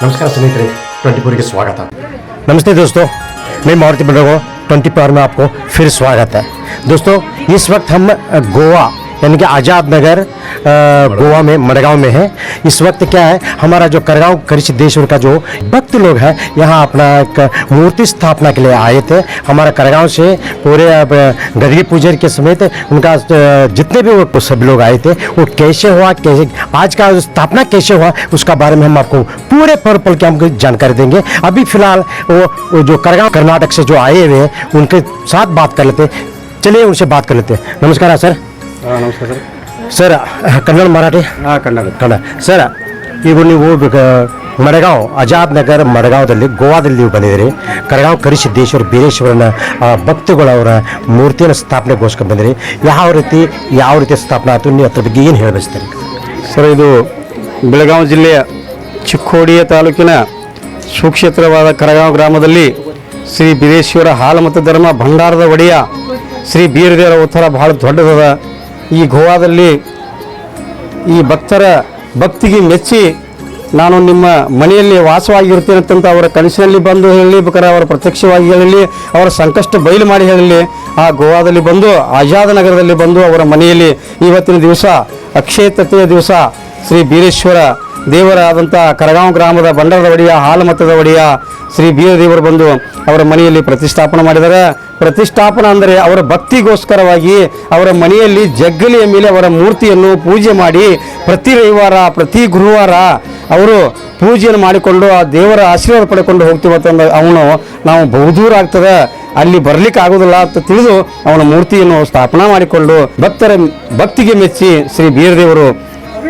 नमस्कार स्नेहितरे 24 के स्वागत है। नमस्ते दोस्तों, मैं मारुति बंडगो 24 में आपको फिर स्वागत है। दोस्तों इस वक्त हम गोवा यानी कि आज़ाद नगर गोवा में मडगांव में है। इस वक्त क्या है, हमारा जो करगांव करिसिद्धेश्वर का जो भक्त लोग हैं यहाँ अपना एक मूर्ति स्थापना के लिए आए थे। हमारा करगांव से पूरे गदगी पूजर के समेत उनका जितने भी वो सब लोग आए थे, वो कैसे हुआ, कैसे आज का स्थापना कैसे हुआ, उसका बारे में हम आपको पूरे पल की हमको जानकारी देंगे। अभी फिलहाल वो जो करगांव कर्नाटक से जो आए हुए हैं उनके साथ बात कर लेते। चलिए उनसे बात कर लेते हैं। नमस्कार सर। ನಮಸ್ಕಾರ ಸರ್, ಕನ್ನಡ ಮರಾಠಿ ಕನ್ನಡ ಸರ್, ಈಗ ನೀವು ಮಡಗಾಂವ್ ಆಜಾದ್ ನಗರ್ ಮಡಗಾಂವದಲ್ಲಿ ಗೋವಾದಲ್ಲಿ ನೀವು ಬಂದಿದ್ದೀರಿ. ಕರಗಾಂವ್ ಕರಿಸಿದ್ದೇಶ್ವರ ಬೀರೇಶ್ವರನ ಭಕ್ತಗಳವರ ಮೂರ್ತಿಯನ್ನು ಸ್ಥಾಪನೆಗೋಸ್ಕರ ಬಂದಿರಿ. ಯಾವ ರೀತಿ ಸ್ಥಾಪನೆ ಆಯಿತು, ನೀವು ಅದ್ರ ಬಗ್ಗೆ ಏನು ಹೇಳಬಯಸ್ತೀರಿ ಸರ್? ಇದು ಬೆಳಗಾವಿ ಜಿಲ್ಲೆಯ ಚಿಕ್ಕೋಡಿಯ ತಾಲೂಕಿನ ಸುಕ್ಷೇತ್ರವಾದ ಕರಗಾಂವ್ ಗ್ರಾಮದಲ್ಲಿ ಶ್ರೀ ಬೀರೇಶ್ವರ ಹಾಲು ಮತ್ತು ಧರ್ಮ ಭಂಡಾರದ ಒಡೆಯ ಶ್ರೀ ಬೀರದೇವರ ಉತ್ತರ ಬಹಳ ದೊಡ್ಡದದ. ಈ ಗೋವಾದಲ್ಲಿ ಈ ಭಕ್ತರ ಭಕ್ತಿಗೆ ಮೆಚ್ಚಿ ನಾನು ನಿಮ್ಮ ಮನೆಯಲ್ಲಿ ವಾಸವಾಗಿರ್ತೇನೆ ಅಂತ ಅವರ ಕನಸಿನಲ್ಲಿ ಬಂದು ಹೇಳಲಿ, ಬೇಕಾದ್ರೆ ಅವರ ಪ್ರತ್ಯಕ್ಷವಾಗಿ ಹೇಳಲಿ, ಅವರ ಸಂಕಷ್ಟ ಬಯಲು ಮಾಡಿ ಹೇಳಲಿ, ಆ ಗೋವಾದಲ್ಲಿ ಬಂದು ಆಜಾದ್ ನಗರದಲ್ಲಿ ಬಂದು ಅವರ ಮನೆಯಲ್ಲಿ ಇವತ್ತಿನ ದಿವಸ ಅಕ್ಷಯ ತೃತೀಯ ದಿವಸ ಶ್ರೀ ಬೀರೇಶ್ವರ ದೇವರಾದಂಥ ಕರಗಾಂವ್ ಗ್ರಾಮದ ಬಂಡಾರದ ಒಡೆಯ ಹಾಲು ಮತದ ಒಡೆಯ ಶ್ರೀ ಬೀರದೇವರು ಬಂದು ಅವರ ಮನೆಯಲ್ಲಿ ಪ್ರತಿಷ್ಠಾಪನೆ ಮಾಡಿದ್ದಾರೆ. ಪ್ರತಿಷ್ಠಾಪನೆ ಅಂದರೆ ಅವರ ಭಕ್ತಿಗೋಸ್ಕರವಾಗಿ ಅವರ ಮನೆಯಲ್ಲಿ ಜಗ್ಗಲಿಯ ಮೇಲೆ ಅವರ ಮೂರ್ತಿಯನ್ನು ಪೂಜೆ ಮಾಡಿ ಪ್ರತಿ ರವಿವಾರ ಪ್ರತಿ ಗುರುವಾರ ಅವರು ಪೂಜೆಯನ್ನು ಮಾಡಿಕೊಂಡು ಆ ದೇವರ ಆಶೀರ್ವಾದ ಪಡ್ಕೊಂಡು ಹೋಗ್ತೀವತ್ತಂದ ಅವನು ನಾವು ಬಹುದೂರ ಆಗ್ತದೆ, ಅಲ್ಲಿ ಬರಲಿಕ್ಕೆ ಆಗೋದಿಲ್ಲ ಅಂತ ತಿಳಿದು ಅವನ ಮೂರ್ತಿಯನ್ನು ಸ್ಥಾಪನಾ ಮಾಡಿಕೊಂಡು ಭಕ್ತರ ಭಕ್ತಿಗೆ ಮೆಚ್ಚಿ ಶ್ರೀ ಬೀರದೇವರು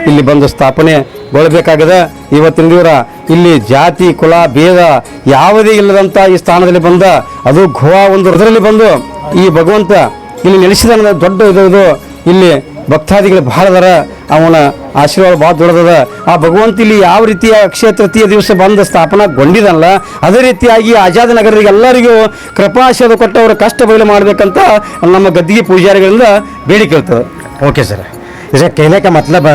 ಇಲ್ಲಿ ಬಂದು ಸ್ಥಾಪನೆಗೊಳ್ಳಬೇಕಾಗಿದೆ. ಇವತ್ತಿನ ದಿವಸ ಇಲ್ಲಿ ಜಾತಿ ಕುಲ ಭೇದ ಯಾವುದೇ ಇಲ್ಲದಂಥ ಈ ಸ್ಥಾನದಲ್ಲಿ ಬಂದ, ಅದು ಗೋವಾ ಒಂದು ಅದರಲ್ಲಿ ಬಂದು ಈ ಭಗವಂತ ಇಲ್ಲಿ ನೆಲೆಸಿದ ದೊಡ್ಡ ಇದು ಇಲ್ಲಿ ಭಕ್ತಾದಿಗಳು ಬಹಳ ಅದಾರ. ಅವನ ಆಶೀರ್ವಾದ ಭಾಳ ದೊಡ್ಡದ. ಆ ಭಗವಂತ ಇಲ್ಲಿ ಯಾವ ರೀತಿಯ ಅಕ್ಷಯ ತೃತೀಯ ದಿವಸ ಬಂದು ಸ್ಥಾಪನಾಗೊಂಡಿದಲ್ಲ, ಅದೇ ರೀತಿಯಾಗಿ ಆಜಾದ್ ನಗರಿಗೆ ಎಲ್ಲರಿಗೂ ಕೃಪಾಶೀರ್ವಾದ ಕೊಟ್ಟು ಅವರ ಕಷ್ಟ ಬಯಲು ಮಾಡಬೇಕಂತ ನಮ್ಮ ಗದ್ದಿಗೆ ಪೂಜಾರಿಗಳಿಂದ ಬೇಡಿಕೆ ಇರ್ತದೆ. ओके सर, जैसे कहने का मतलब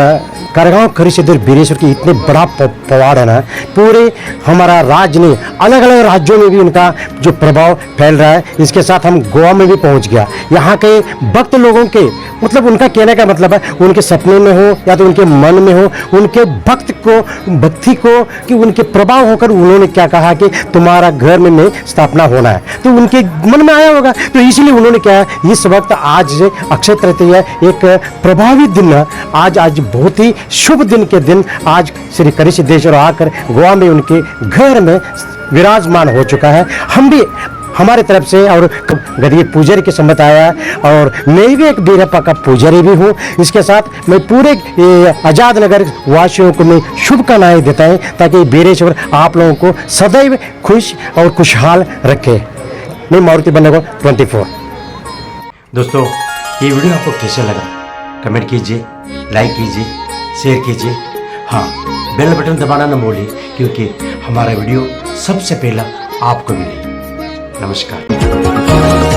करगांव करिसिद्धेश्वर बीरेश्वर की इतने बड़ा पवाड़ है ना, पूरे हमारा राज्य ने अलग अलग राज्यों में भी उनका जो प्रभाव फैल रहा है। इसके साथ हम गोवा में भी पहुंच गया। यहाँ के भक्त लोगों के मतलब उनका कहने का मतलब है उनके सपने में हो या तो उनके मन में हो, उनके भक्ति को कि उनके प्रभाव होकर उन्होंने क्या कहा कि तुम्हारा घर में स्थापना होना है, तो उनके मन में आया होगा। तो इसलिए उन्होंने क्या है, इस वक्त आज अक्षय तृतीया एक प्रभावी दिन है। आज बहुत ही शुभ दिन के दिन आज श्री करिसिद्धेश्वर आकर गोवा में उनके घर में विराजमान हो चुका है। हम भी हमारे तरफ से और गदगी पूजरी के सम्मत आया, और मैं भी एक बीरप्पा का पूजरी भी हूँ। इसके साथ मैं पूरे आज़ाद नगर वासियों को मैं शुभकामनाएं देता हूँ ताकि बीरेश्वर आप लोगों को सदैव खुश और खुशहाल रखे। मैं मारुति बंडगो 24। दोस्तों ये वीडियो आपको कैसे लगा कमेंट कीजिए, लाइक कीजिए, शेयर कीजिए। हाँ, बेल बटन दबाना न भूलिए क्योंकि हमारा वीडियो सबसे पहला आपको मिले। नमस्कार।